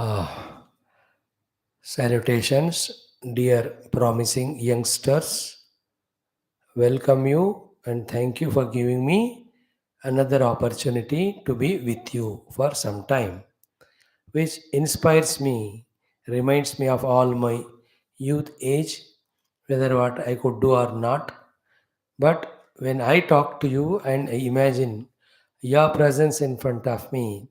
Ah, salutations, dear promising youngsters. Welcome you and thank you for giving me another opportunity to be with you for some time, which inspires me, reminds me of all my youth age, whether what I could do or not. But when I talk to you and I imagine your presence in front of me,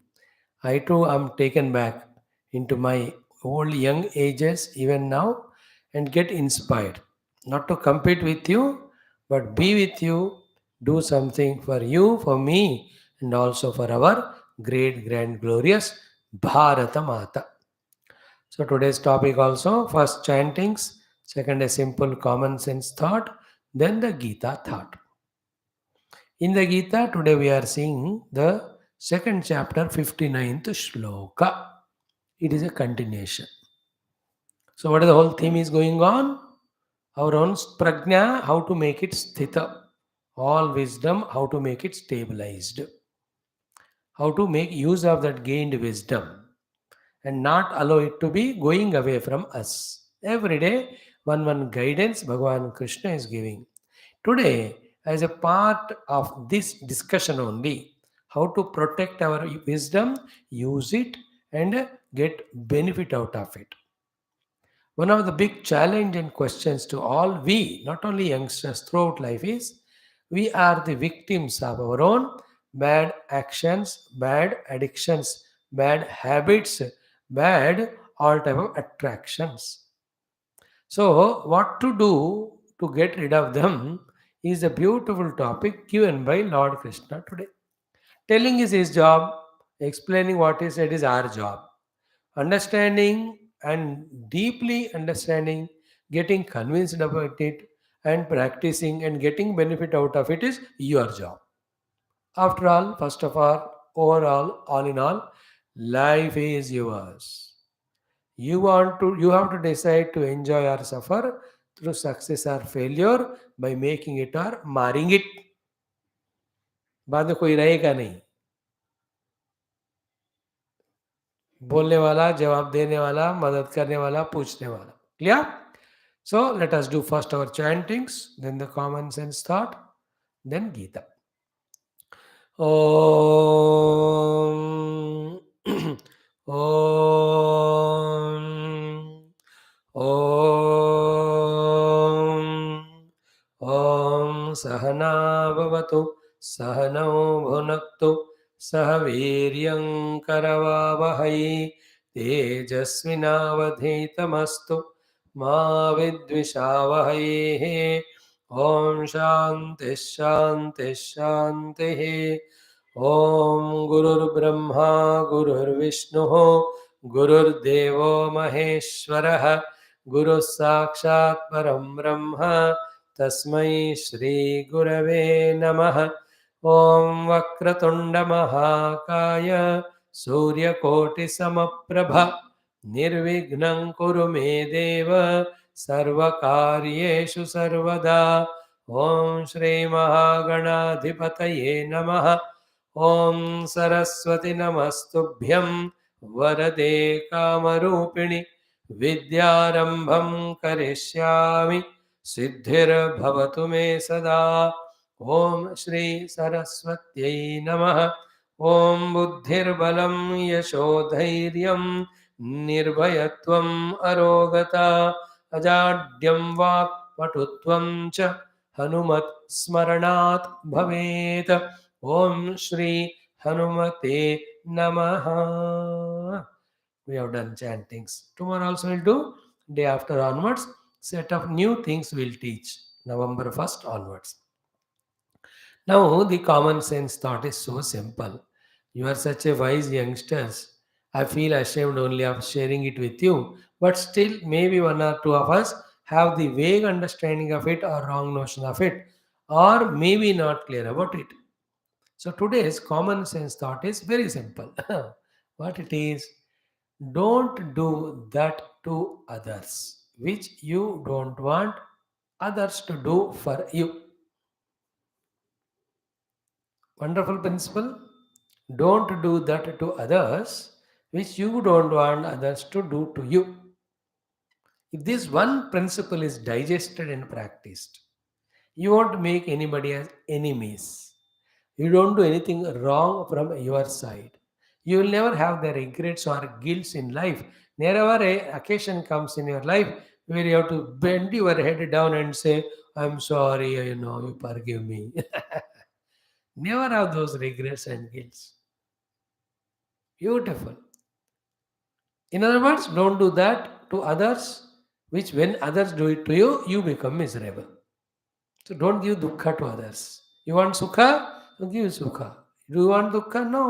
I too am taken back into my old young ages even now and get inspired. Not to compete with you, but be with you, do something for you, for me, and also for our great, grand, glorious Bharata Mata. So today's topic also first chantings, second a simple common sense thought, then the Gita thought. In the Gita, today we are seeing the second chapter, 59th shloka. It is a continuation. So, what is the whole theme is going on? Our own prajna, how to make it sthita. All wisdom, how to make it stabilized. How to make use of that gained wisdom and not allow it to be going away from us. Every day, one guidance Bhagavan Krishna is giving. Today, as a part of this discussion only, how to protect our wisdom, use it, and get benefit out of it. One of the big challenge and questions to all we, not only youngsters throughout life, is we are the victims of our own bad actions, bad addictions, bad habits, bad all type of attractions. So, what to do to get rid of them is a beautiful topic given by Lord Krishna today. Telling is his job, explaining what he said is our job. Understanding and deeply understanding, getting convinced about it, and practicing and getting benefit out of it is your job. After all, first of all, overall, all in all, life is yours. You have to decide to enjoy or suffer through success or failure by making it or marring it. बाद में कोई रहेगा नहीं, बोलने वाला, जवाब देने वाला, मदद करने वाला, पूछने वाला. Clear? So let us do first our chantings, then the common sense thought, then Geeta. Om Om Om Om Sahana Bhavatu Sahano Bhunaktu Sahaviryam Karavavahai Tejasvinavadhitamastu Ma Vidvishavahai. Om Shanti Shanti Shanti. Om Gurur Brahma Gurur Vishnu Gurur Devo Maheshwara Guru Sakshat Param Brahma Tasmai Shri Gurave Namaha. Om Vakratunda Mahakaya Surya Koti Samaprabha Nirvignam Kuru Me Deva Sarvakaryeshu Sarvada. Om Shri Mahaganadhipataye Namaha. Om Saraswati Namastubhyam Varade Kamarupini Vidyarambham Karishyami Siddhir Bhavatu Me Sada. Om Shri Saraswatyai Namaha. Om Buddhir Balam Yashodhairyam Nirbhayatvam Arogata Ajadyam Vak Patutvam Cha Hanumat Smaranat Bhavet. Om Shri Hanumate Namaha. We have done chantings. Tomorrow also we'll do. Day after onwards, set of new things we'll teach. November 1st onwards. Now the common sense thought is so simple. You are such a wise youngsters. I feel ashamed only of sharing it with you, but still maybe one or two of us have the vague understanding of it or wrong notion of it, or maybe not clear about it. So today's common sense thought is very simple. What it is, don't do that to others, which you don't want others to do for you. Wonderful principle. Don't do that to others which you don't want others to do to you. If this one principle is digested and practiced, you won't make anybody as enemies. You don't do anything wrong from your side. You will never have the regrets or guilts in life. Whenever a occasion comes in your life where you have to bend your head down and say, I'm sorry, you forgive me. Never have those regrets and guilts. Beautiful. In other words, don't do that to others, which when others do it to you, you become miserable. So don't give dukkha to others. You want sukha? So give sukha. Do you want dukkha? No.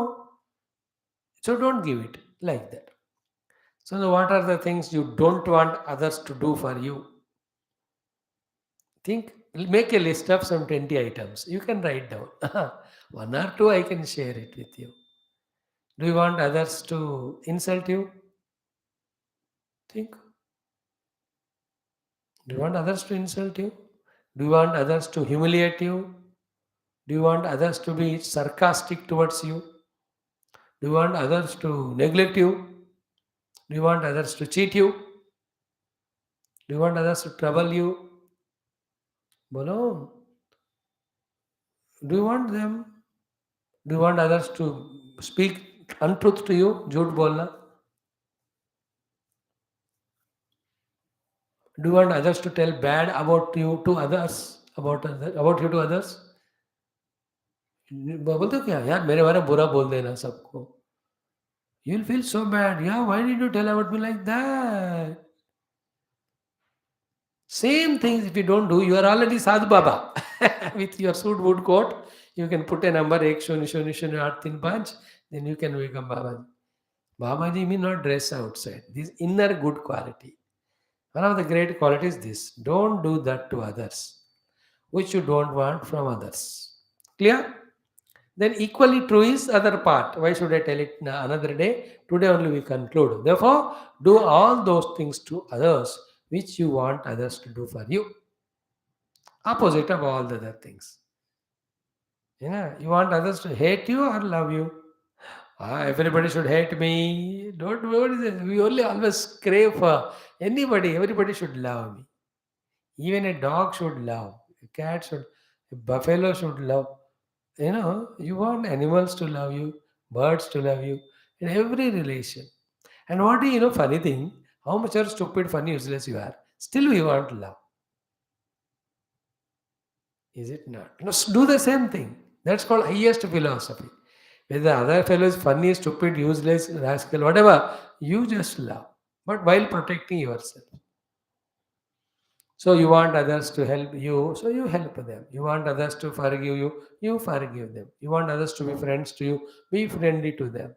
So don't give it like that. So what are the things you don't want others to do for you? Think, make a list of some 20 items. You can write down. One or two I can share it with you. Do you want others to insult you? Think. Do you want others to insult you? Do you want others to humiliate you? Do you want others to be sarcastic towards you? Do you want others to neglect you? Do you want others to cheat you? Do you want others to trouble you? Bolo. Do you want them? Do you want others to speak untruth to you? Jhoot bolna. Do you want others to tell bad about you to others? About you to others? बोलते हो क्या यार मेरे बारे में बुरा बोल देना सबको. You'll feel so bad. Yeah, why did you tell about me like that? Same things if you don't do, you are already Sadhu Baba. With your suit wood coat, you can put a number, ek shuni shuni shuni 8 3 5, then you can become Babaji. Babaji means not dress outside. This inner good quality. One of the great qualities is this. Don't do that to others, which you don't want from others. Clear? Then equally true is other part. Why should I tell it another day? Today only we conclude. Therefore, do all those things to others which you want others to do for you. Opposite of all the other things. Yeah, you want others to hate you or love you? Everybody should hate me. Don't what is it? We only always crave for anybody. Everybody should love me. Even a dog should love. A cat should. A buffalo should love. You want animals to love you, birds to love you, in every relation. And what do you know? Funny thing, how much are stupid, funny, useless you are, still we want love. Is it not? No, do the same thing. That's called highest philosophy. Whether the other fellow is funny, stupid, useless, rascal, whatever, you just love. But while protecting yourself. So you want others to help you, so you help them. You want others to forgive you, you forgive them. You want others to be friends to you, be friendly to them.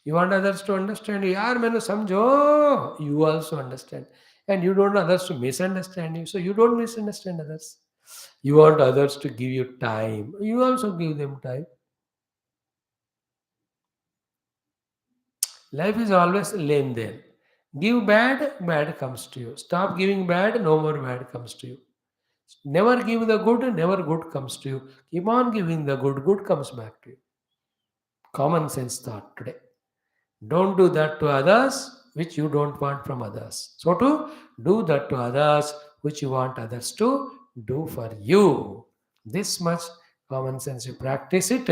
You want others to understand you. Yaar, maine samjho. You also understand. And you don't want others to misunderstand you, so you don't misunderstand others. You want others to give you time. You also give them time. Life is always lane then. Give bad, bad comes to you. Stop giving bad, no more bad comes to you. Never give the good, never good comes to you. Keep on giving the good, good comes back to you. Common sense thought today. Don't do that to others which you don't want from others. So to do that to others which you want others to do for you. This much common sense you practice it,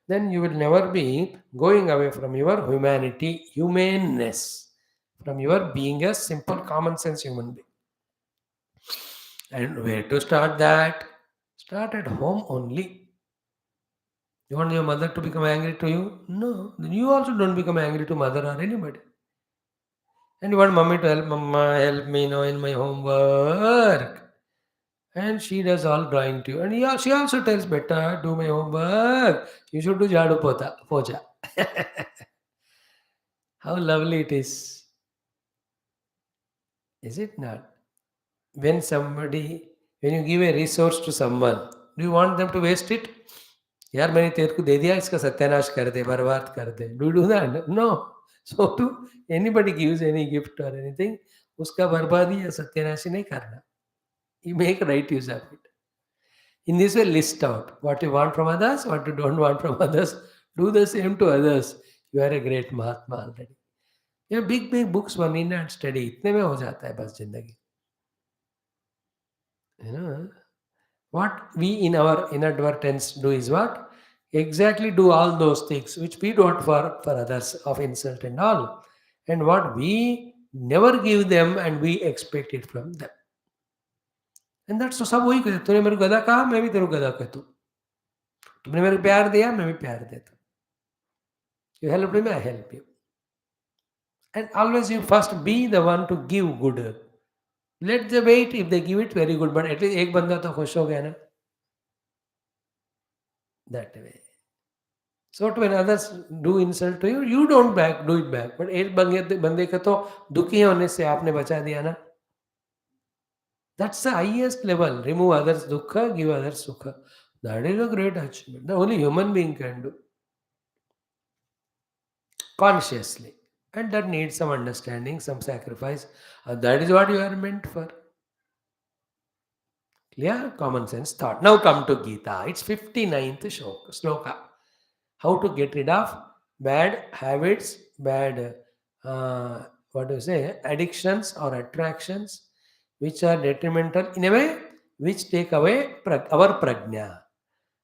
then you will never be going away from your humanity, humaneness, from your being a simple common sense human being. And where to start that? Start at home only. You want your mother to become angry to you? No. Then you also don't become angry to mother or anybody. And you want mommy to help, mama, help me now in my homework. And she does all drawing to you. And she also tells, better do my homework. You should do jadu pocha. How lovely it is. Is it not? When you give a resource to someone, do you want them to waste it? यार मैंने तेरे को दे दिया इसका सत्यानाश कर दे बर्बाद कर दे do do that no so to anybody gives any gift और एनीथिंग उसका बर्बादी या सत्यानाशी नहीं करना you make right use of it. In this way, list out what you want from others, what you don't want from others. Do the same to others. You are a great Mahatma already. ये big big books one in and study इतने में हो जाता है बस जिंदगी. You know what we in our inadvertence do is what? Exactly do all those things which we don't for others of insult and all. And what we never give them and we expect it from them. And that's so सब वही कहते तूने मेरे को गधा कहा मैं भी तेरे को गधा कहता हूँ. तुमने मेरे को प्यार दिया मैं भी प्यार देता हूँ. You helped me, I help you. And always you first be the one to give good. Let the wait, if they give it very good, but at least एक बंदा तो खुश हो गया ना. That way. So when others do insult to you, you don't do it back. But एक बंदे का तो दुखी होने से आपने बचा दिया ना. That's the highest level. Remove others dukkha, give others sukha. That is a great achievement. The only human being can do. Consciously. And that needs some understanding, some sacrifice. That is what you are meant for. Clear? Common sense thought. Now come to Geeta. It's 59th shloka. How to get rid of bad habits, bad, addictions or attractions, which are detrimental in a way, which take away our prajna.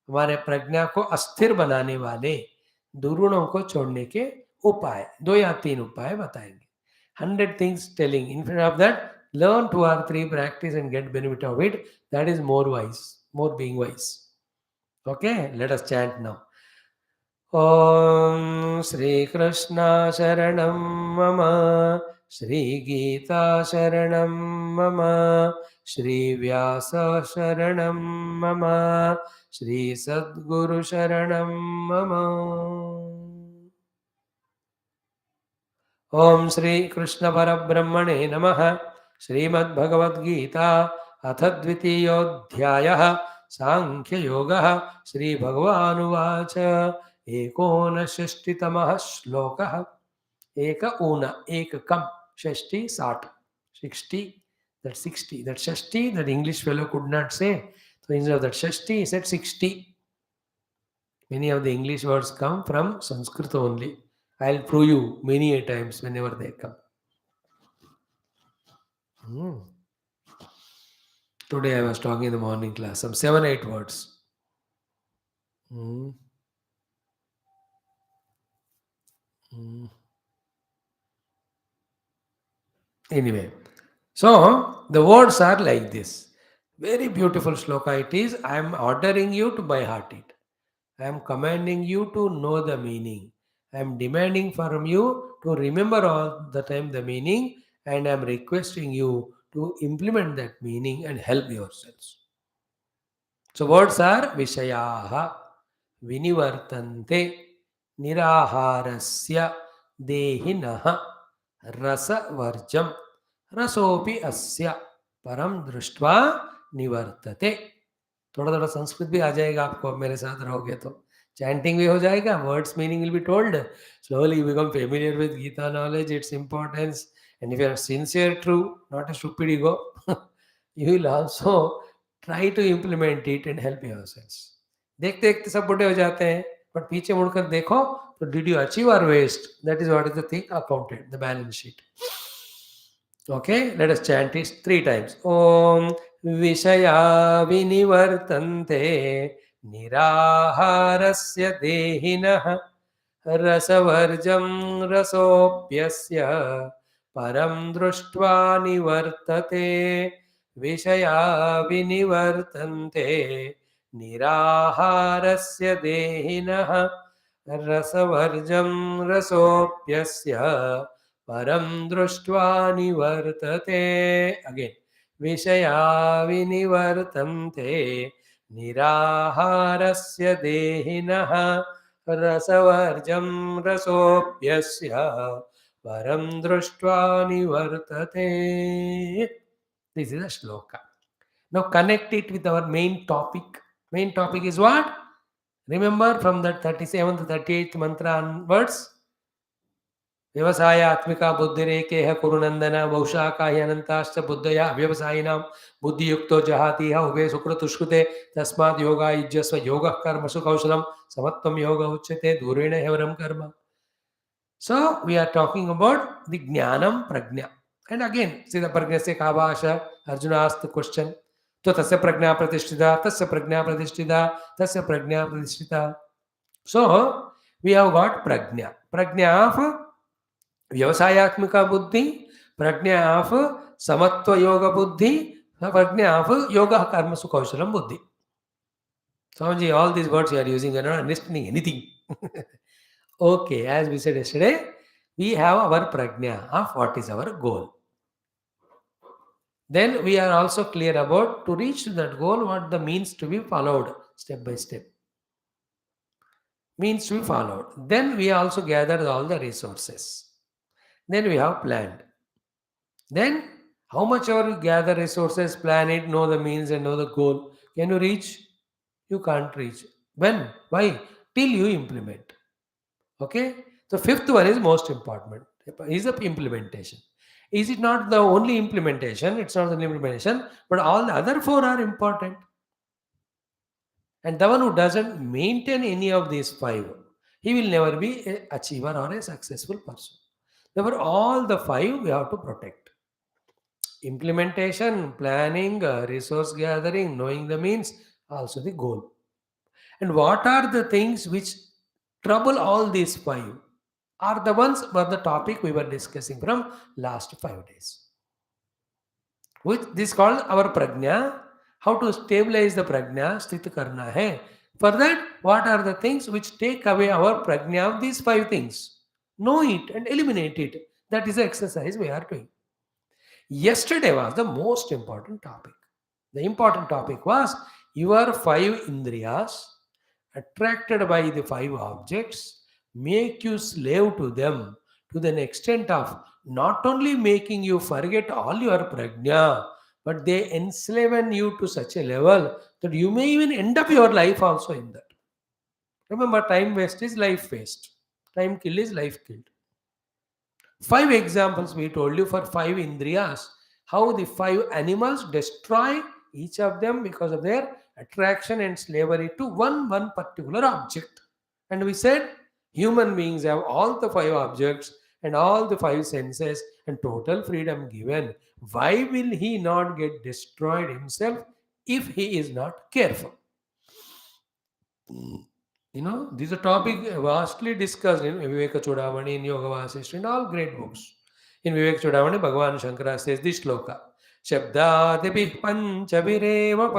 हमारे प्रज्ञा को अस्थिर बनाने वाले दुर्गुणों को छोड़ने के उपाय 2 या 3 उपाय बताएंगे. 100 things telling. In front of that, learn 2 or 3 practice and get benefit of it. That is more wise, more being wise. Okay, let us chant now. Om Shri Krishna Sharanam Mama, Shri Geeta Sharanam Mama, Shri Vyasa Sharanam Mama, Shri Sadguru Sharanam Mama. Om Shri Krishna Parabrahmane Namaha. Srimad Bhagavad Gita Atha Dvitiyodhyayah Sankhya Yoga Shri Bhagavan एकोनषष्टितमः श्लोकः. एक ऊन एककम षष्टि 60 60 that 60 that English fellow could not say, so instead of that 60 he said 60. Many of the English words come from Sanskrit only. I'll prove you many a times whenever they come. Today I was talking in the morning class, some 7-8 words. Anyway, so the words are like this. Very beautiful shloka it is. I am ordering you to by heart it. I am commanding you to know the meaning. I am demanding from you to remember all the time the meaning, and I am requesting you to implement that meaning and help yourselves. So words are Vishayaha, Vinivartante, Niraharasya, Dehinaha, Rasa Varjam, Rasopi Asya, Param Drushtva Nivartate. थोड़ा थोड़ा संस्कृत भी आ जाएगा आपको मेरे साथ रहोगे तो. Chanting भी हो जाएगा, words meaning will be told. Slowly you become familiar with Gita knowledge, its importance, and if you are sincere, true, not a stupid ego, you will also try to implement it and help yourselves. देखते देखते सब बुढ़े हो जाते हैं, but पीछे मुड़कर देखो तो did you achieve or waste? That is what is the thing accounted, the balance sheet. Okay, let us chant it 3 times. Om Vishaya Vinivartante Niraharasya Dehinah Rasavarjam Rasopyasya Param Drushtva Nivartate. Vishaya Vinivartante Niraharasya Dehinah Rasavarjam Rasopyasya Param Drushtva Nivartate. Again. Vishaya Vinivartante Niraharasya Dehinah Rasavarjam Rasopyasya Param Drushtva Nivartate. This is a shloka. Now connect it with our main topic. Main topic is what? Remember from that 37th to 38th mantra onwards. व्यवसायात्मिका बुद्धिरेकेह कुरुनंदना बहुशाखा अनंताश्च बुद्धया व्यवसायिनां बुद्धियुक्तो जहाति उभे सुकृतुष्कृते तस्मात् योगायुज्यस्व योगः कर्मसु कौशलं समत्वं योग उच्यते दूरेण ह्यवरं कर्म. So we are talking about the Jnanam Prajna. And again, see the Prajna se ka bhasha? Arjuna asked the question. So tasya prajna pratishtita, tasya prajna pratishtita, tasya prajna pratishtita. So we have got prajna. Prajna of Vyavasayatmika buddhi, prajna of Samatva yoga buddhi, prajna of yoga karma sukhaushalam buddhi. Swamiji, all these words you are using, you are not understanding anything. Okay, as we said yesterday, we have our prajna of what is our goal. Then we are also clear about to reach to that goal, what the means to be followed step by step. Means to be followed. Then we also gathered all the resources. Then we have planned. Then how much ever you gather resources, plan it, know the means and know the goal. Can you reach? You can't reach. When? Why? Till you implement. Okay? So fifth one is most important. Is the implementation. Is it not the only implementation? It's not the only implementation, but all the other four are important. And the one who doesn't maintain any of these five, he will never be an achiever or a successful person. Therefore, all the five we have to protect. Implementation, planning, resource gathering, knowing the means, also the goal. And what are the things which trouble all these five? Are the ones were the topic we were discussing from last 5 days. Which this called our prajna. How to stabilize the prajna, sthit karna hai. For that, what are the things which take away our prajna of these five things? Know it and eliminate it. That is the exercise we are doing. Yesterday was the most important topic. The important topic was your five indriyas attracted by the five objects make you slave to them to the extent of not only making you forget all your prajna, but they enslave you to such a level that you may even end up your life also in that. Remember, time waste is life waste. Time kill is life killed. Five examples we told you for five indriyas, how the five animals destroy each of them because of their attraction and slavery to one particular object. And we said human beings have all the five objects and all the five senses and total freedom given. Why will he not get destroyed himself if he is not careful? This is a topic vastly discussed in Viveka Chudamani, in Yoga Vasishtha, in all great books. In Viveka Chudamani, Bhagavan Shankara says this shloka. Shabdadibhi panchavireva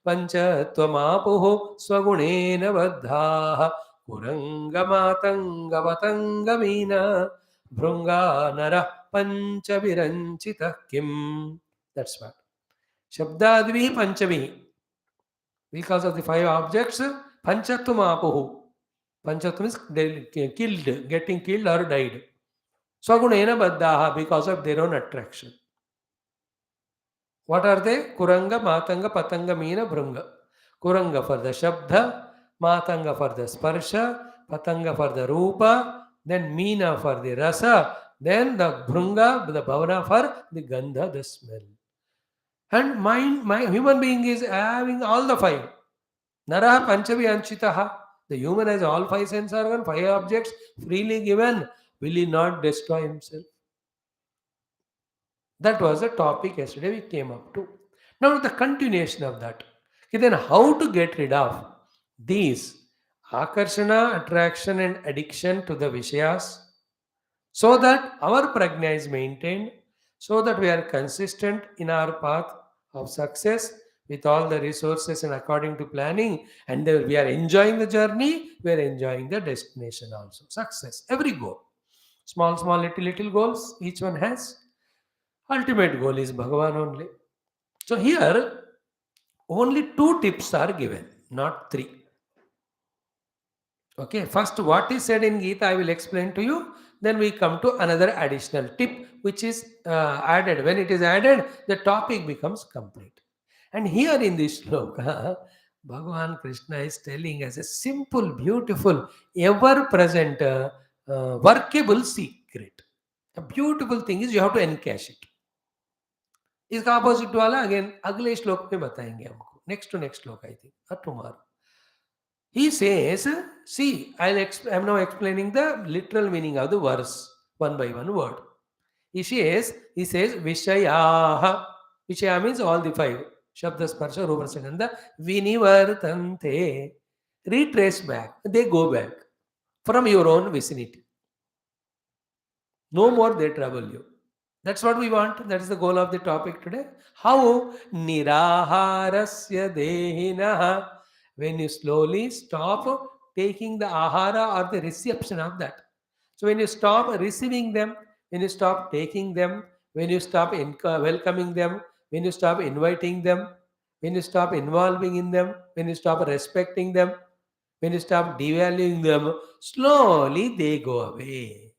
pancha tvamapuho swagunena vaddhaha kurangamatangavatangamina bhrunga nara panchaviranchita kim. That's what. Shabdadibhi panchavihi. Because of the five objects, Panchatum apuhu. Panchatum is killed, getting killed or died. Swagunena baddhaha, because of their own attraction. What are they? Kuranga, Matanga, Patanga, Meena, Brunga. Kuranga for the Shabda, Matanga for the Sparsha, Patanga for the Rupa, then Meena for the Rasa, then the Brunga, the Bhavana for the Gandha, the smell. And my human being is having all the five. Naraha Panchavi Anchitaha. The human has all five sense organs, five objects freely given. Will he not destroy himself? That was the topic yesterday we came up to. Now the continuation of that. Okay, then how to get rid of these akarshana, attraction and addiction to the Vishayas so that our prajna is maintained, so that we are consistent in our path of success with all the resources and according to planning, and we are enjoying the journey, we are enjoying the destination also. Success, every goal. Small, little goals, each one has. Ultimate goal is Bhagavan only. So here, only two tips are given, not three. Okay, first what is said in Geeta I will explain to you. Then we come to another additional tip which is added. When it is added, the topic becomes complete. And here in this shloka, Bhagavan Krishna is telling us a simple, beautiful, ever-present, workable secret. A beautiful thing is you have to encash it. इसका opposite वाला again अगले श्लोक में बताएंगे हमको. Next to next श्लोक I think or tomorrow. He says, see, I'm now explaining the literal meaning of the verse one by one word. He says, Vishayaha. Vishaya means all the five. Shabda, Sparsha, Rupa, Sagandha. Vinivartante. Retrace back. They go back from your own vicinity. No more they trouble you. That's what we want. That is the goal of the topic today. How niraharasya dehinaha. When you slowly stop taking the ahara or the reception of that. So when you stop receiving them, when you stop taking them, when you stop welcoming them, when you stop inviting them, when you stop involving in them, when you stop respecting them, when you stop devaluing them, slowly they go away.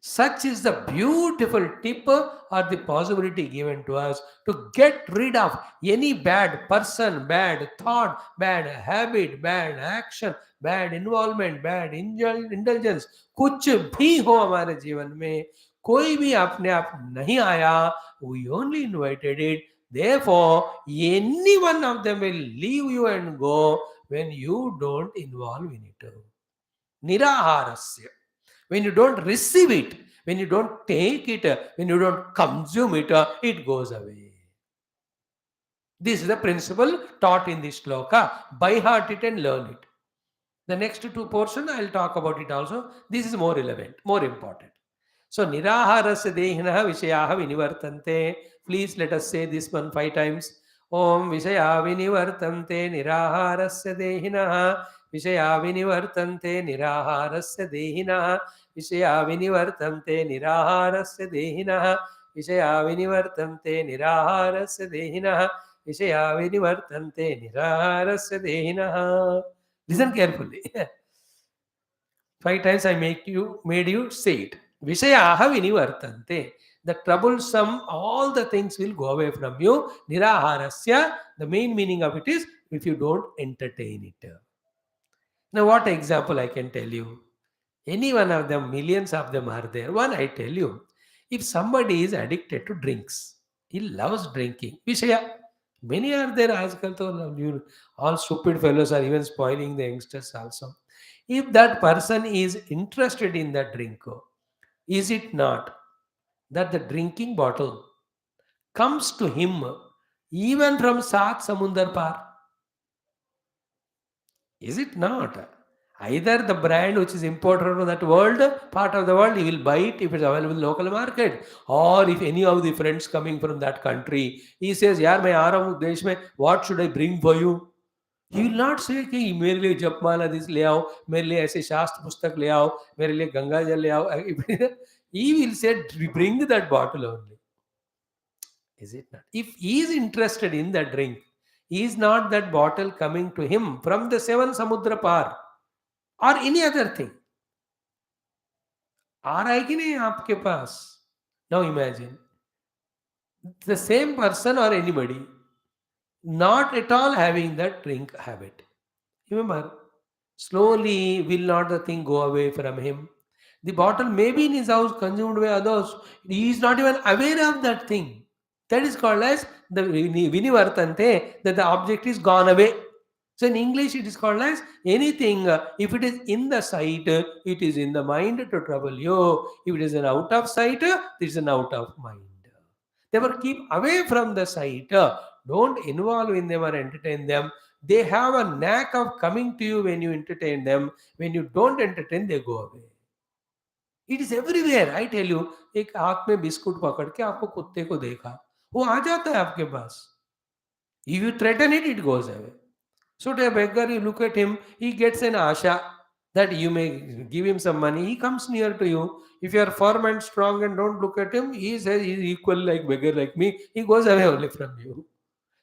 Such is the beautiful tip or the possibility given to us to get rid of any bad person, bad thought, bad habit, bad action, bad involvement, bad indulgence. कुछ भी हो हमारे जीवन में, कोई भी अपने आप नहीं आया. We only invited it. Therefore, any one of them will leave you and go when you don't involve in it. Niraharasya. When you don't receive it, when you don't take it, when you don't consume it, it goes away. This is the principle taught in this shloka. By heart it and learn it. The next two portion, I'll talk about it also. This is more relevant, more important. So, niraharasya dehinaha vishayaha vinivartante. Please let us say this one 5 times. Om vishaya vinivartante niraharasya dehinaha. Vishaya vinivartante niraharasya dehinaha. Vishaya vinivartante niraharasya dehinaha. Vishaya vinivartante niraharasya dehinaha. Vishaya vinivartante niraharasya dehinaha. Listen carefully. 5 times I made you say it. Vishayaha vinivartante. The troublesome, all the things will go away from you. Niraharasya. The main meaning of it is if you don't entertain it. Now, what example I can tell you? Any one of them, millions of them are there. One I tell you, if somebody is addicted to drinks, he loves drinking. Vishaya. Many are there. આજકાલ તો all stupid fellows are even spoiling the youngsters also. If that person is interested in that drink, is it not that the drinking bottle comes to him even from Sat Samundar Par? Is it not? Either the brand which is imported from that world, part of the world, he will buy it if it's available in local market. Or if any of the friends coming from that country, he says, यार मैं आ रहा हूँ देश में, what should I bring for you? He will not say कि मेरे लिए जपमाला this ले आओ, मेरे लिए ऐसे शास्त्र पुस्तक ले आओ, मेरे लिए गंगा जल ले आओ. He will say, bring that bottle only. Is it not? If he is interested in that drink, is not that bottle coming to him from the 7 Samudra Par or any other thing? आ रहा है कि नहीं आपके पास? Now imagine the same person or anybody not at all having that drink habit. Remember, slowly will not the thing go away from him. The bottle may be in his house consumed by others. He is not even aware of that thing. That is called as the vinivartante, that the object is gone away. So in English it is called as anything, if it is in the sight, it is in the mind to trouble you. If it is an out of sight, it is an out of mind. Therefore keep away from the sight. Don't involve in them or entertain them. They have a knack of coming to you when you entertain them. When you don't entertain, they go away. It is everywhere. I tell you, एक हाथ में biscuit पकड़ के आपको कुत्ते को देखा, वो आ जाता है आपके पास. If you threaten it, it goes away. So to a beggar, you look at him, he gets an asha that you may give him some money. He comes near to you. If you are firm and strong and don't look at him, he says he is equal like beggar like me. He goes away only from you.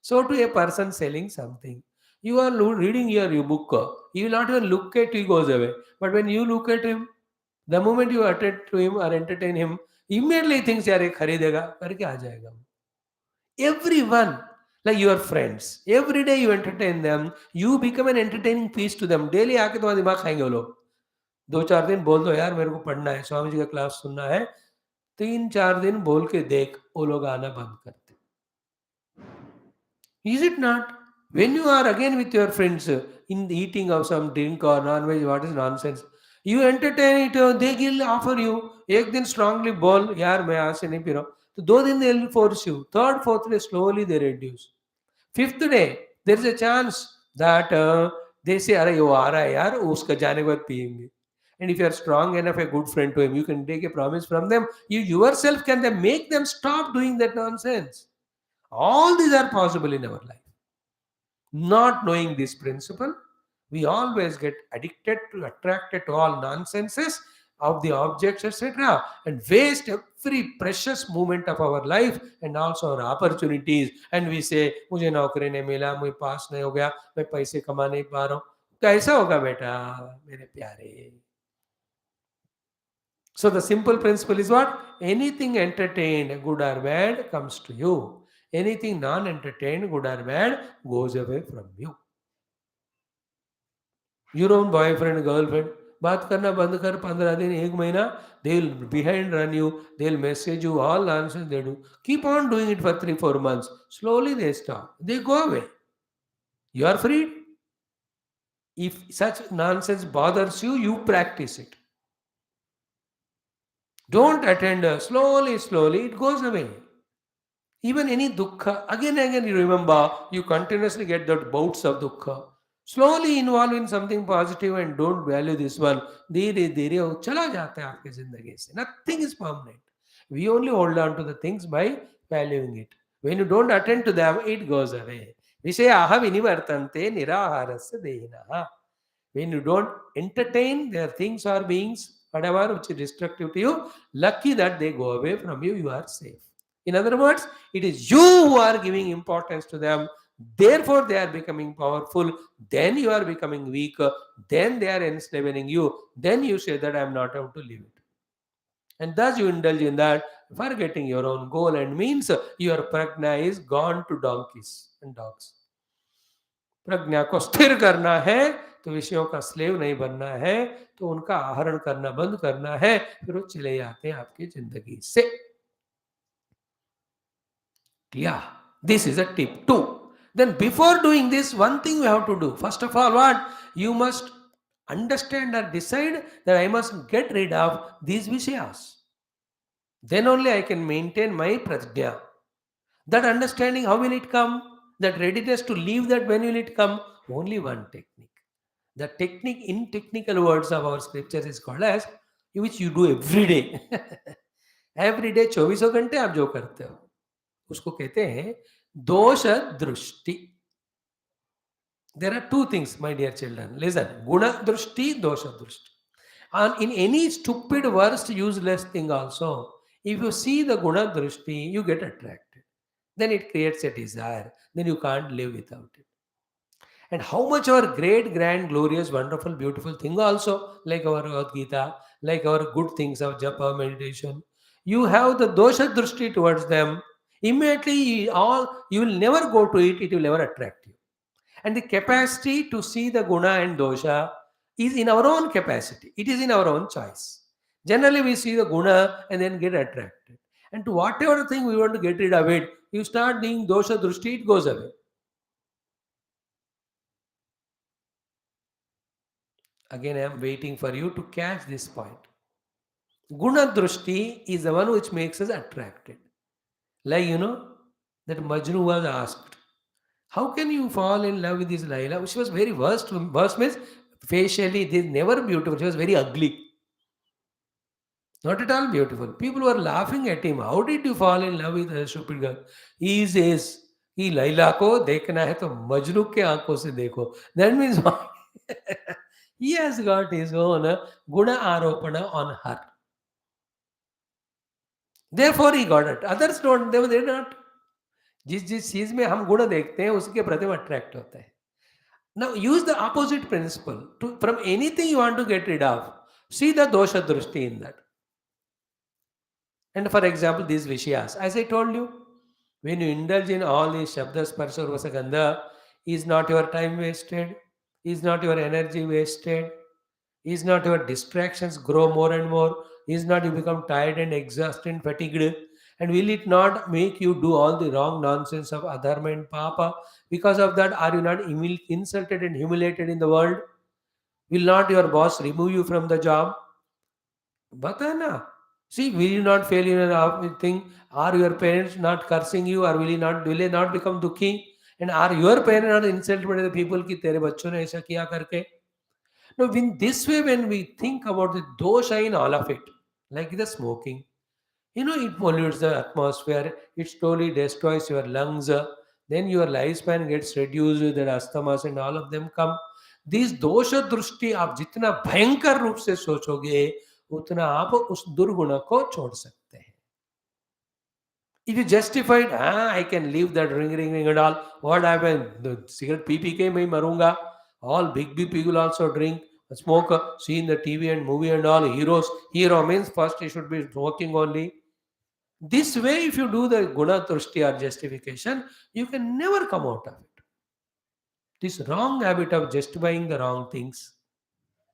So to a person selling something, you are reading your book. He will not even look at you, he goes away. But when you look at him, the moment you attend to him or entertain him, immediately he thinks यार ये खरीदेगा करके आ जाएगा. Everyone, like your friends, every day you entertain them, you become an entertaining piece to them. Daily आके तुम्हारा दिमाग खाएंगे वो लोग. 2-4 दिन बोल दो यार मेरे को पढ़ना है, स्वामी जी का क्लास सुनना है. 3-4 दिन बोल के देख, वो लोग आना बंद करते. Is it not? When you are again with your friends in the eating of some drink or non-veg, what is nonsense? You entertain it, they will offer you. एक दिन strongly बोल यार मैं आज से नहीं पी रहा हूँ. तो 2 दिन they will force you. Third, fourth day slowly they reduce. Fifth day there is a chance that they say अरे वो आ रहा है यार उसका जाने के बाद पियेंगे. And if you are strong enough, a good friend to him, you can take a promise from them. You yourself can then make them stop doing that nonsense. All these are possible in our life. Not knowing this principle, we always get addicted to, attracted to all nonsenses of the objects, etc., and waste every precious moment of our life and also our opportunities. And we say, मुझे नौकरी नहीं मिला, मुझे पास नहीं हो गया, मैं पैसे कमा नहीं पा रहा हूँ. कैसा होगा बेटा मेरे प्यारे? So the simple principle is what? Anything entertained, good or bad, comes to you. Anything non-entertained, good or bad, goes away from you. Your own boyfriend, girlfriend, बात करना बंद कर 15 दिन, 1 महीना, they'll behind run you, they'll message you, all nonsense they do. Keep on doing it for 3, 4 months. Slowly they stop. They go away. You are free. If such nonsense bothers you, you practice it. Don't attend slowly, slowly, it goes away. Even any dukkha, again and again you remember, you continuously get that bouts of dukkha. Slowly involve in something positive and don't value this one. धीरे धीरे वो चला जाता है आपकी जिंदगी से. Nothing is permanent. We only hold on to the things by valuing it. When you don't attend to them, it goes away. विषयाः विनिवर्तन्ते निराहारस्य देहिनः. When you don't entertain their things or beings, whatever which is destructive to you, lucky that they go away from you, you are safe. In other words, it is you who are giving importance to them. Therefore, they are becoming powerful. Then you are becoming weak. Then they are enslaving you. Then you say that I am not able to live it. And thus you indulge in that, forgetting your own goal, and means your prajna is gone to donkeys and dogs. प्रज्ञा को स्थिर करना है तो विषयों का slave नहीं बनना है, तो उनका आहरण करना बंद करना है, फिर वो चले जाते हैं आपकी जिंदगी से. Yeah, this is a tip 2. Then before doing this, one thing you have to do. First of all, what? You must understand or decide that I must get rid of these vishayas. Then only I can maintain my prajna. That understanding, how will it come? That readiness to leave that, when will it come? Only one technique. The technique in technical words of our scriptures is called as, which you do every day. Every day 24 घंटे आप जो करते हो उसको कहते हैं दोष दृष्टि. There are two things, my dear children. Listen, guna drushti, dosha drushti. And in any stupid, worst, useless thing also, if you see the guna drushti, you get attracted. Then it creates a desire. Then you can't live without it. And how much our great, grand, glorious, wonderful, beautiful thing also, like our Geeta, like our good things of japa, meditation, you have the dosha drushti towards them. Immediately, all you will never go to it, it will never attract you. And the capacity to see the guna and dosha is in our own capacity. It is in our own choice. Generally, we see the guna and then get attracted. And to whatever thing we want to get rid of it, you start being dosha drushti, it goes away. Again, I am waiting for you to catch this point. Guna drushti is the one which makes us attracted. Like, that Majnu was asked, how can you fall in love with this Laila? She was very worst. Worst means facially, this never beautiful. She was very ugly. Not at all beautiful. People were laughing at him. How did you fall in love with a stupid girl? He says, कि लैला को देखना है तो मजनू के आंखों से देखो. That means what? He has got his own guna aropana on her. Therefore he got it. Others don't. They not. जिस जिस चीज में हम गुण देखते हैं उसके प्रति हम अट्रैक्ट होते हैं. Now use the opposite principle. From anything you want to get rid of, see the dosha drushti in that. And for example, these vishayas, as I told you, when you indulge in all these shabda, sparsha, rasa, gandha, is not your time wasted? Is not your energy wasted? Is not your distractions grow more and more? Is not you become tired and exhausted and fatigued? And will it not make you do all the wrong nonsense of adharma and papa? Because of that, are you not insulted and humiliated in the world? Will not your boss remove you from the job? Batana. See, will you not fail in your thing? Are your parents not cursing you, or will they not become dukhi? And are your parents not insulted by the people कि तेरे बच्चों ने ऐसा किया करके? No, in this way, when we think about the dosha in all of it, like the smoking, it pollutes the atmosphere, it slowly destroys your lungs, then your lifespan gets reduced, the asthamas and all of them come. These dosha दृष्टि आप जितना भयंकर रूप से सोचोगे उतना आप उस दुर्गुण को छोड़ सकते हैं. If you justified, I can leave that ring and all. What happened? The cigarette PPK मैं मरूंगा. All big people also drink, smoke, see in the TV and movie and all heroes. Hero means first he should be smoking only. This way, if you do the guna trushti or justification, you can never come out of it. This wrong habit of justifying the wrong things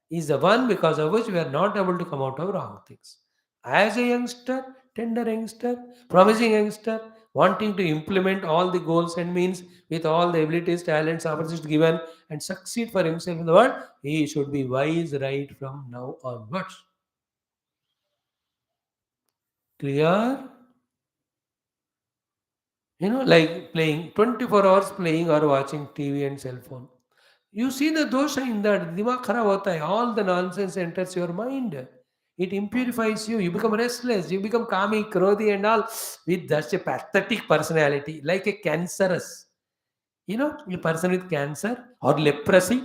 is the one because of which we are not able to come out of wrong things. As a youngster, tender youngster, promising youngster, wanting to implement all the goals and means with all the abilities, talents, opportunities given and succeed for himself in the world, he should be wise right from now onwards. Clear? Like playing 24 hours playing or watching TV and cell phone. You see the dosha in that. Dimag kharab hota hai. All the nonsense enters your mind. It impurifies you. You become restless. You become kami, krodhi and all with such a pathetic personality, like a cancerous. A person with cancer or leprosy.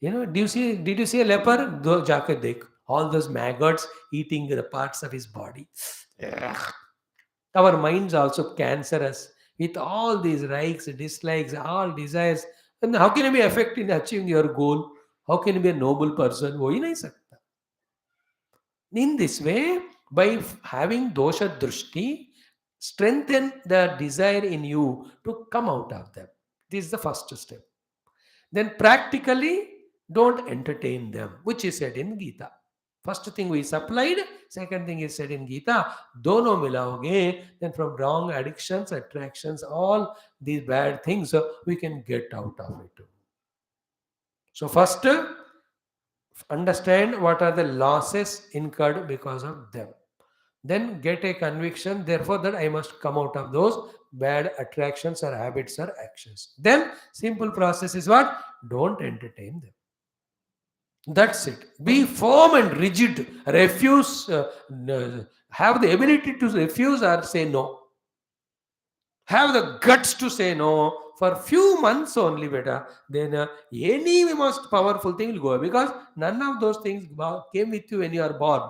Did you see a leper? Do jaake dekh. All those maggots eating the parts of his body. Our minds also cancerous with all these likes, dislikes, all desires. And how can you be effective in achieving your goal? How can you be a noble person? हो ही नहीं सकता. In this way, by having dosha drushti, strengthen the desire in you to come out of them. This is the first step. Then practically, don't entertain them, which is said in Geeta. First thing we supplied, second thing is said in Geeta, dono milaoge, then from wrong addictions, attractions, all these bad things, we can get out of it. So first, understand what are the losses incurred because of them. Then get a conviction, therefore, that I must come out of those bad attractions or habits or actions. Then, simple process is what? Don't entertain them. That's it. Be firm and rigid. Refuse, have the ability to refuse or say no. Have the guts to say no for few months only, beta. Then any most powerful thing will go away because none of those things came with you when you are born.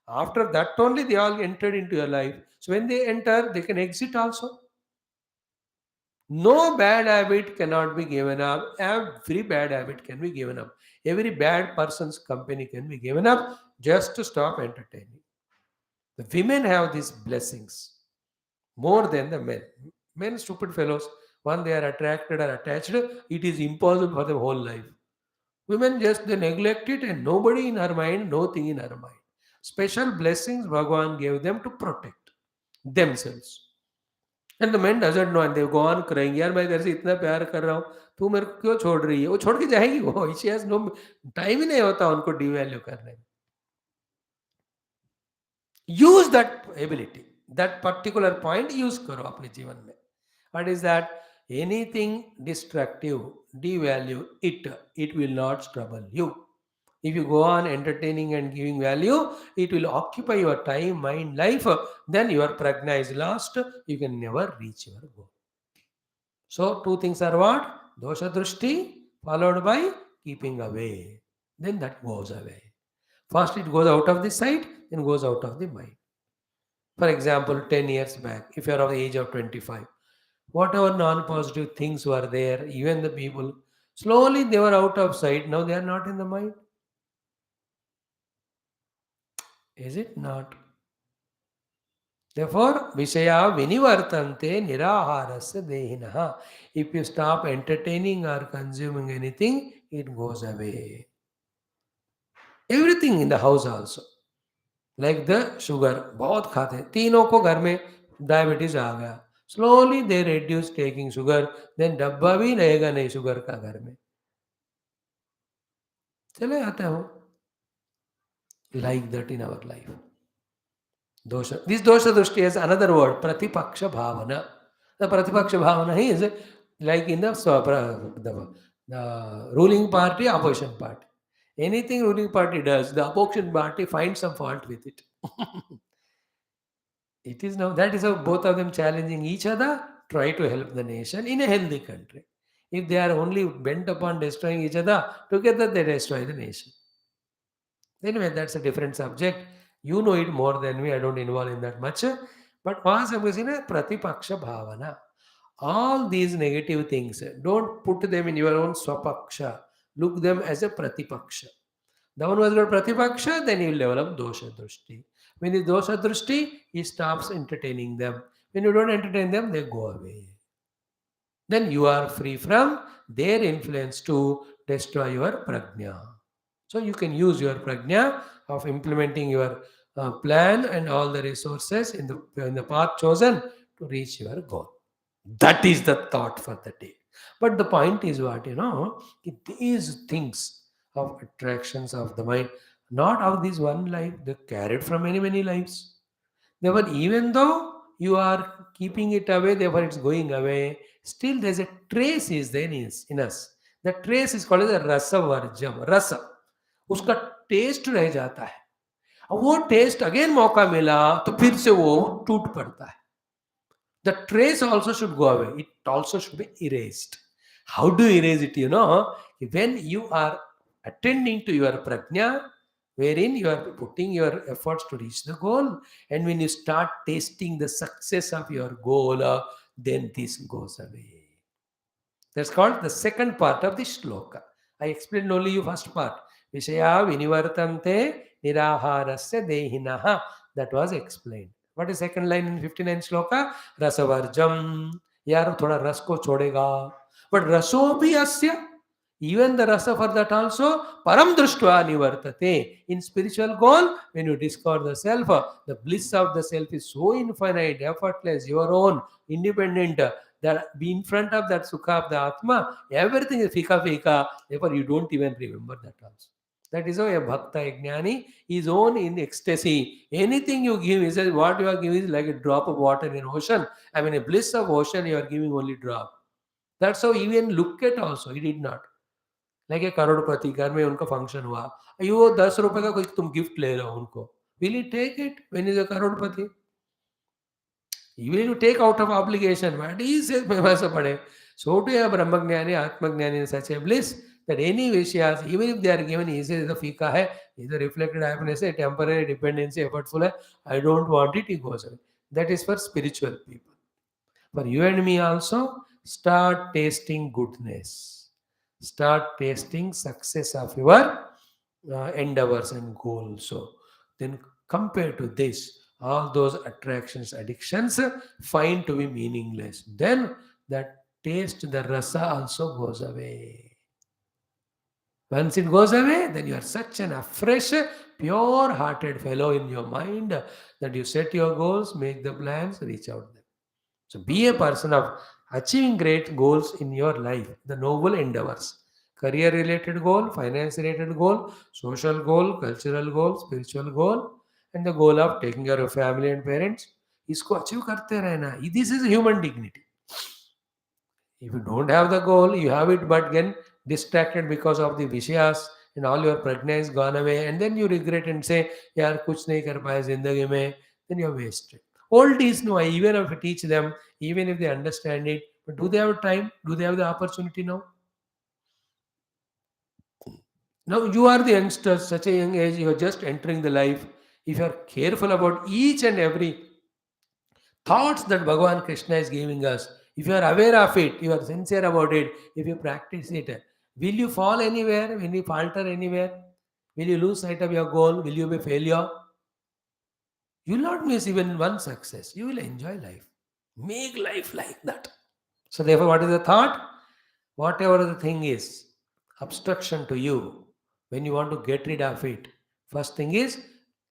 After that only they all entered into your life. So when they enter, they can exit also. No bad habit cannot be given up. Every bad habit can be given up. Every bad person's company can be given up just to stop entertaining. The women have these blessings more than the men. Men, stupid fellows, when they are attracted or attached, it is impossible for their whole life. Women just they neglect it and nobody in her mind, no thing in her mind. Special blessings Bhagwan gave them to protect themselves. And the man doesn't know and they go on crying, यार मैं तेरे से इतना प्यार कर रहा हूँ तू मेरे को क्यों छोड़ रही है वो छोड़ के जाएगी वो she has no टाइम ही नहीं होता उनको डिवैल्यू करने में. Use that ability that particular point use करो अपने जीवन में. What is that? Anything destructive devalue it will not trouble you. If you go on entertaining and giving value, it will occupy your time, mind, life. Then your prajna is lost. You can never reach your goal. So, two things are what? Dosha drushti, followed by keeping away. Then that goes away. First, it goes out of the sight, then goes out of the mind. For example, 10 years back, if you are of the age of 25, whatever non positive things were there, even the people, slowly they were out of sight. Now they are not in the mind. Is it not? Therefore, Vishaya Vinivartante Niraharasya Dehinaha. If you stop entertaining or consuming anything, it goes away. Everything in the house also. Like the sugar, बहुत खाते हैं, तीनों को घर में diabetes आ गया, slowly they reduce taking sugar, then डब्बा भी रहेगा नहीं शुगर का घर में, चले आता हूँ. Like that in our life. Dosha. This dosha drushti is another word, pratipaksha bhavana. The pratipaksha bhavana is like in the ruling party, opposition party. Anything ruling party does, the opposition party finds some fault with it. It is now that is how both of them challenging each other, try to help the nation in a healthy country. If they are only bent upon destroying each other, together they destroy the nation. Anyway, that's a different subject. You know it more than me. I don't involve in that much. But once I'm saying pratipaksha bhavana. All these negative things, don't put them in your own swapaksha. Look them as a pratipaksha. The one who has got pratipaksha, then he will develop dosha drushti. When the dosha drushti, he stops entertaining them. When you don't entertain them, they go away. Then you are free from their influence to destroy your prajna. So you can use your prajna of implementing your plan and all the resources in the path chosen to reach your goal. That is the thought for the day. But the point is what, these things of attractions of the mind, not of this one life, they carried from many, many lives. Therefore, even though you are keeping it away, therefore it's going away, still there's a trace is there in us. The trace is called as a rasa varjam. Rasa. उसका test रह जाता है. अब वो test again मौका मिला तो फिर से वो टूट पड़ता है. The trace also should go away. It also should be erased. How do you erase it? When you are attending to your prajna, wherein you are putting your efforts to reach the goal, and when you start tasting the success of your goal, then this goes away. That's called the second part of the shloka. I explained only you first part. Vishaya vinivartante niraharasya dehinaha. That was explained. What is second line in 59 shloka? Rasavarjam. यार थोड़ा रस को छोड़ेगा. But raso bhi asya. Even the rasa for that also, param društva nivartate. In spiritual goal, when you discover the self, the bliss of the self is so infinite, effortless, your own, independent, that be in front of that sukha of the atma, everything is fika, therefore you don't even remember that also. That is why a bhakta, a jnani, is own in ecstasy. Anything you give, he says, what you are giving is like a drop of water in ocean. I mean, a bliss of ocean, you are giving only drop. That's how even look at also, he did not. Like a करोड़पति घर में उनका function हुआ, ये वो 10 रुपए का कोई तुम गिफ्ट ले रहे हो उनको, will you take it when is a crorepati? You will take out of obligation. But he says, पढ़े. So to a Brahmagnani, Atmagnani in such a bliss that any Vishyas, even if they are given, he says the fika hai, is a reflected happiness, a temporary dependency, effortful hai, I don't want it, he goes away. That is for spiritual people. For you and me also, start tasting goodness. Start tasting success of your endeavors and goals. So then compared to this, all those attractions, addictions find to be meaningless. Then that taste, the rasa also goes away. Once it goes away, then you are such an afresh, pure-hearted fellow in your mind that you set your goals, make the plans, reach out them. So be a person of achieving great goals in your life, the noble endeavors. Career related goal, finance related goal, social goal, cultural goal, spiritual goal, and the goal of taking care of family and parents. इसको achieve करते रहना. This is human dignity. If you don't have the goal, you have it, but get distracted because of the vishayas and all your prajna is gone away, and then you regret and say, यार कुछ नहीं कर पाए जिंदगी में, then you are wasted. Oldies know, even if you teach them, even if they understand it, but do they have time? Do they have the opportunity now? Now you are the youngsters, such a young age, you are just entering the life. If you are careful about each and every thoughts that Bhagavan Krishna is giving us, if you are aware of it, you are sincere about it, if you practice it, will you fall anywhere? Will you falter anywhere? Will you lose sight of your goal? Will you be failure? You will not miss even one success. You will enjoy life. Make life like that. So therefore, what is the thought? Whatever the thing is, obstruction to you, when you want to get rid of it, first thing is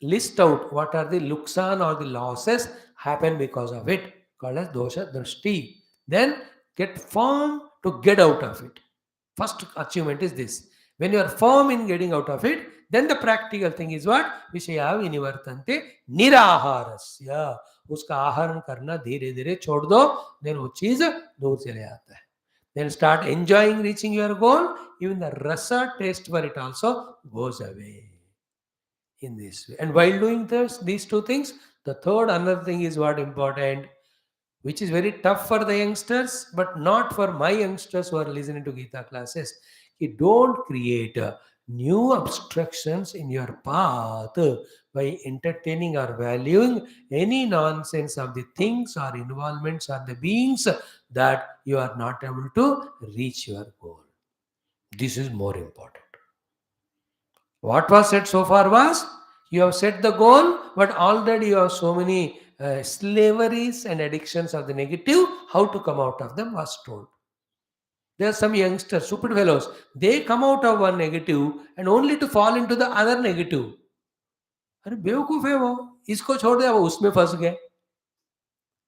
list out what are the luksan or the losses happen because of it, called as dosha drishti. Then get firm to get out of it. First achievement is this. When you are firm in getting out of it, then the practical thing is what? Vishaya vinivartante niraharasya. उसका आहरण करना धीरे धीरे छोड़ दो, then वो चीज दूर चले आता है. Then start enjoying reaching your goal. Even the rasa taste for it also goes away in this way. And while doing this, these two things, the third another thing is what important, which is very tough for the youngsters, but not for my youngsters who are listening to Geeta classes. You don't create new obstructions in your path by entertaining or valuing any nonsense of the things or involvements or the beings that you are not able to reach your goal. This is more important. What was said so far was you have set the goal, but already you have so many slaveries and addictions of the negative. How to come out of them was told. There are some youngsters, stupid fellows, they come out of one negative and only to fall into the other negative. अरे बेवकूफ है वो, इसको छोड़ दिया वो उसमें फंस गए,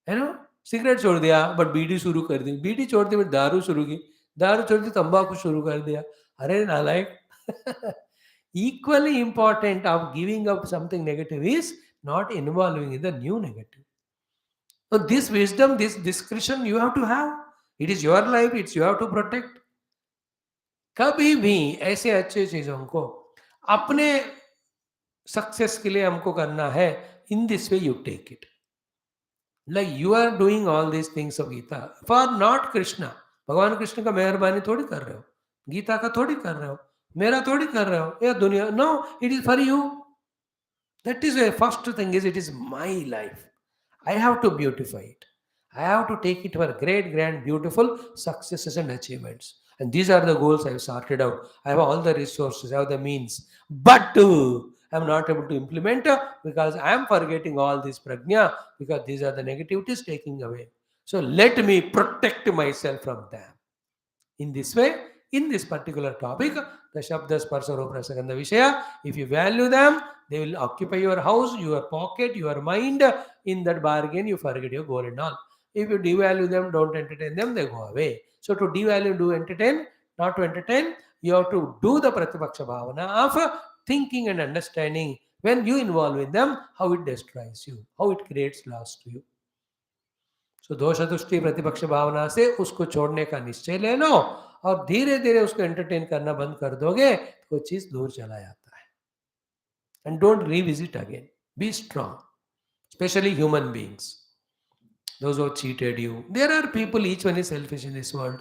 है ना. सिगरेट छोड़ दिया बट बीड़ी शुरू कर दी, बीड़ी छोड़ दी बट दारू शुरू की, दारू छोड़ दी तंबाकू शुरू कर दिया. अरे नालायक. Equally important of giving up something negative is not involving in the new negative. So this wisdom, this discretion you have to have. It is your life, it's you have to protect. कभी भी ऐसे अच्छे चीजों को अपने success के लिए हमको करना है, in this way you take it. Like you are doing all this things of Gita for not Krishna. भगवान कृष्ण का मेहरबानी थोड़ी कर रहे हो, गीता का थोड़ी कर रहे हो, मेरा थोड़ी कर रहे हो, या दुनिया. No, it is for you. That is the first thing is it is my life. I have to beautify it. I have to take it for great, grand, beautiful successes and achievements. And these are the goals I have sorted out. I have all the resources, I have the means. But I'm not able to implement because I am forgetting all this prajna because these are the negativities taking away. So let me protect myself from them. In this way, in this particular topic, the Shabda Sparsha Rupa Rasagandha Vishaya, if you value them, they will occupy your house, your pocket, your mind. In that bargain, you forget your goal and all. If you devalue them, don't entertain them, they go away. So to devalue, do entertain, not to entertain, you have to do the Pratipaksha Bhavana of thinking and understanding when you involve in them, how it destroys you, how it creates loss to you. सो दोष तुष्टि प्रतिपक्ष भावना से उसको छोड़ने का निश्चय ले लो और धीरे धीरे उसको एंटरटेन करना बंद कर दोगे तो वो चीज दूर चला जाता है. And don't revisit again. B strong, especially human beings, those who cheated you. There are people, each one is selfish in this world.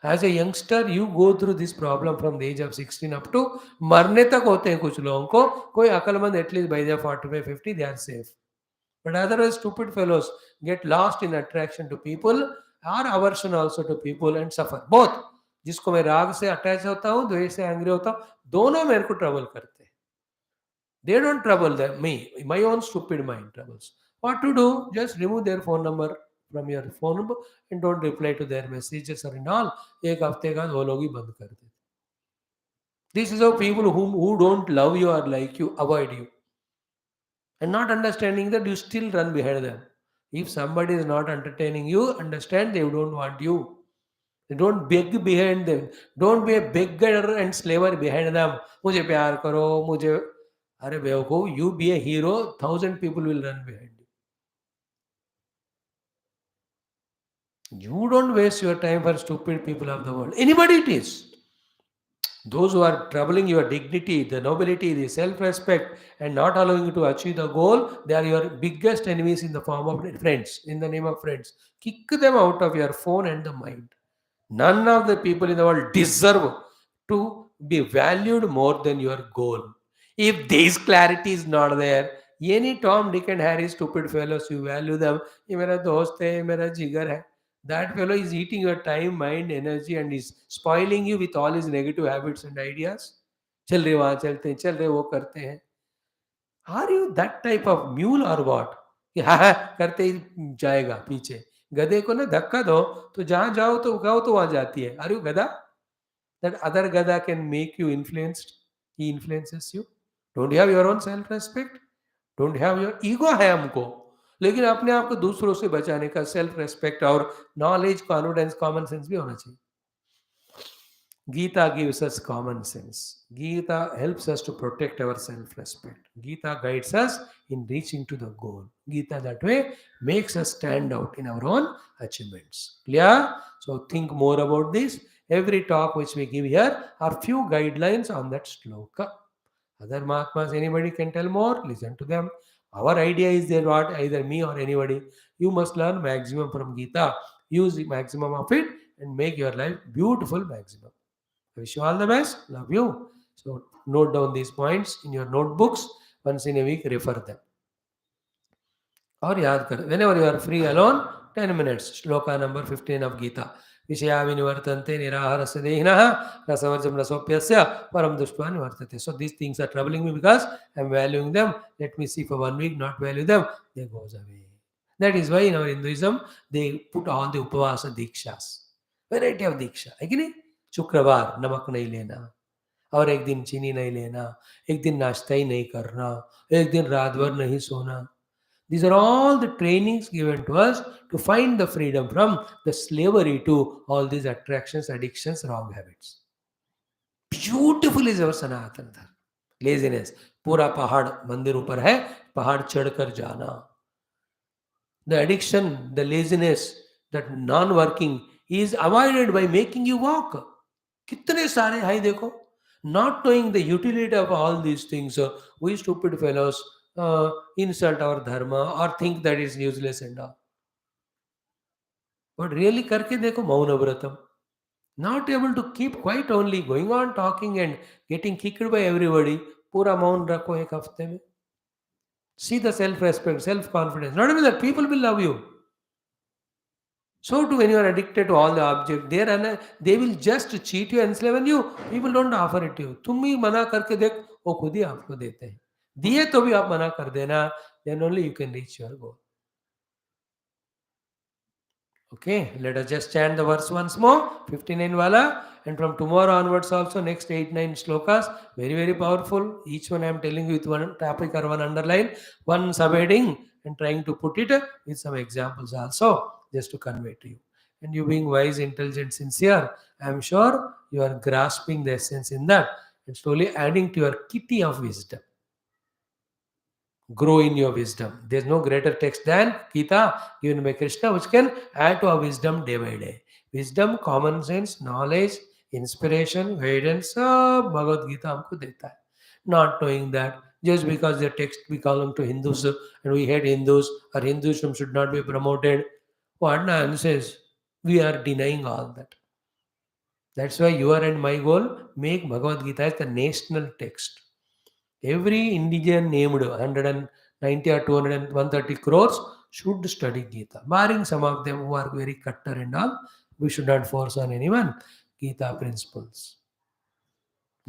As a youngster, you go through this problem from the age of 16 up to मरने तक होते हैं कुछ लोगों को. कोई अकलमंद at least by the 45-50 they are safe. But otherwise, stupid fellows get lost in attraction to people or aversion also to people and suffer. Both. जिसको मैं राग से अटैच होता हूँ, द्वेष से एंग्री होता हूँ, दोनों मेरे को ट्रबल करते हैं. They don't trouble them, me. My own stupid mind troubles. What to do? Just remove their phone number from your phone number and don't reply to their messages or in all. एक हफ्ते का वो लोग ही बंद कर देते. This is how people who don't love you or like you avoid you. And not understanding that you still run behind them. If somebody is not entertaining you, understand they don't want you. Don't beg behind them. Don't be a beggar and slaver behind them. मुझे प्यार करो, मुझे. अरे बेवकूफ, you be a hero, 1,000 people will run behind you. You don't waste your time for stupid people of the world. Anybody it is. Those who are troubling your dignity, the nobility, the self-respect, and not allowing you to achieve the goal, they are your biggest enemies in the form of friends, in the name of friends. Kick them out of your phone and the mind. None of the people in the world deserve to be valued more than your goal. If this clarity is not there, any Tom, Dick, and Harry stupid fellows, you value them. ये मेरा दोस्त है, मेरा जिगर है. That fellow is eating your time, mind, energy, and is spoiling you with all his negative habits and ideas. चल रहे वहाँ चलते हैं, चल रहे वो करते हैं. Are you that type of mule or what? कि हाँ हाँ करते ही जाएगा पीछे. गधे को ना धक्का दो तो जहाँ जाओ तो वहाँ जाती है. Are you गधा? That other gada can make you influenced. He influences you. Don't you have your own self-respect? Don't have your ego है हमको, लेकिन अपने आप को दूसरों से बचाने का सेल्फ रेस्पेक्ट और नॉलेज, कॉन्फिडेंस, कॉमन सेंस भी होना चाहिए. Geeta gives us common sense. Geeta helps us to protect our self respect. Geeta guides us in reaching to the goal. Geeta that way makes us stand out in our own achievements. Clear? So think more about this. Every talk which we give here are few guidelines on that shloka. Other Mahatmas, anybody can tell more, listen to them. Our idea is there what either me or anybody. You must learn maximum from Geeta. Use the maximum of it and make your life beautiful maximum. I wish you all the best. Love you. So note down these points in your notebooks. Once in a week, refer them. और याद कर whenever you are free alone 10 minutes shloka number 15 of Geeta विषया विनिवर्तन्ते निराहारस्य देहिनः रसवर्जं रसोप्यस्य परं दृष्ट्वा निवर्तते. So these things are troubling me because I am valuing them. Let me see for 1 week not value them, they goes away. That is why in our Hinduism they put all the upavasa dikshas, variety of diksha है कि नहीं. शुक्रवार नमक नहीं लेना, और एक दिन चीनी नहीं लेना, एक दिन नाश्ता ही नहीं करना, एक दिन रात भर नहीं सोना. These are all the trainings given to us to find the freedom from the slavery to all these attractions, addictions, wrong habits. Beautiful is our Sanatana Dharma. Laziness. पूरा पहाड़ मंदिर ऊपर है, पहाड़ चढ़कर जाना. The addiction, the laziness, that non-working is avoided by making you walk. कितने सारे हैं देखो. Not knowing the utility of all these things, we stupid fellows insult our dharma or think that is useless and all. But really करके देखो मौन व्रतम. Not able to keep quiet, only going on talking and getting kicked by everybody. पूरा मौन रखो एक हफ्ते में. See the self-respect, self-confidence. Not only that, people will love you. So too, when you are addicted to all the object, they will just cheat you, enslave you. People don't offer it to you. तुम ही मना करके देख, वो खुद ही आपको देते हैं. दिए तो भी आप मना कर देना. Then only you can reach your goal. Okay, let us just chant the verse once more, 59 wala, and from tomorrow onwards also next 8-9 shlokas, very very powerful. Each one I am telling you with one topic or one underline, one subheading, and trying to put it with some examples also, just to convey to you. And you being wise, intelligent, sincere, I am sure you are grasping the essence in that and slowly adding to your kitty of wisdom. Grow in your wisdom. There's no greater text than Geeta given by Krishna which can add to our wisdom day by day. Wisdom, common sense, knowledge, inspiration, guidance, सब भगवद गीता हमको देता है. Not knowing that just because the text belong to Hindus and we hate Hindus or Hinduism should not be promoted, what nonsense. We are denying all that. That's why your and my goal, make Bhagavad Gita as the national text. Every individual named 190 or 200 and 130 crores should study Gita. Barring some of them who are very cutter and all, we should not force on anyone. Gita principles,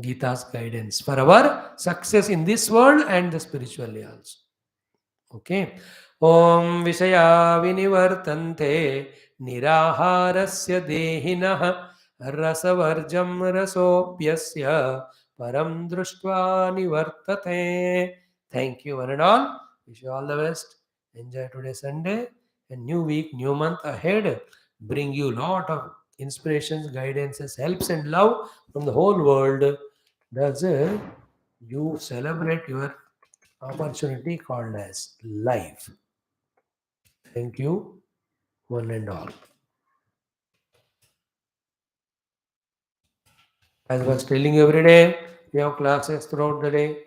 Gita's guidance for our success in this world and the spiritually also. Okay. Om Vishaya Vinivartante Niraharasya Dehinah Rasavarjam Rasopyasya Param Društva Nivartate. Thank you one and all. Wish you all the best. Enjoy today's Sunday and new week, new month ahead. Bring you lot of inspirations, guidances, helps and love from the whole world. Does you celebrate your opportunity called as life. Thank you, one and all. As I was telling you every day, we have classes throughout the day,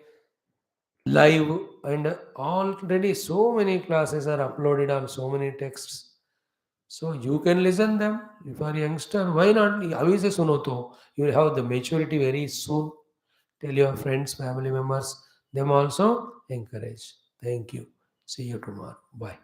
live, and already so many classes are uploaded on so many texts. So you can listen them. If you are a youngster, why not? Abhi se suno to. You will have the maturity very soon. Tell your friends, family members, them also encourage. Thank you. See you tomorrow. Bye.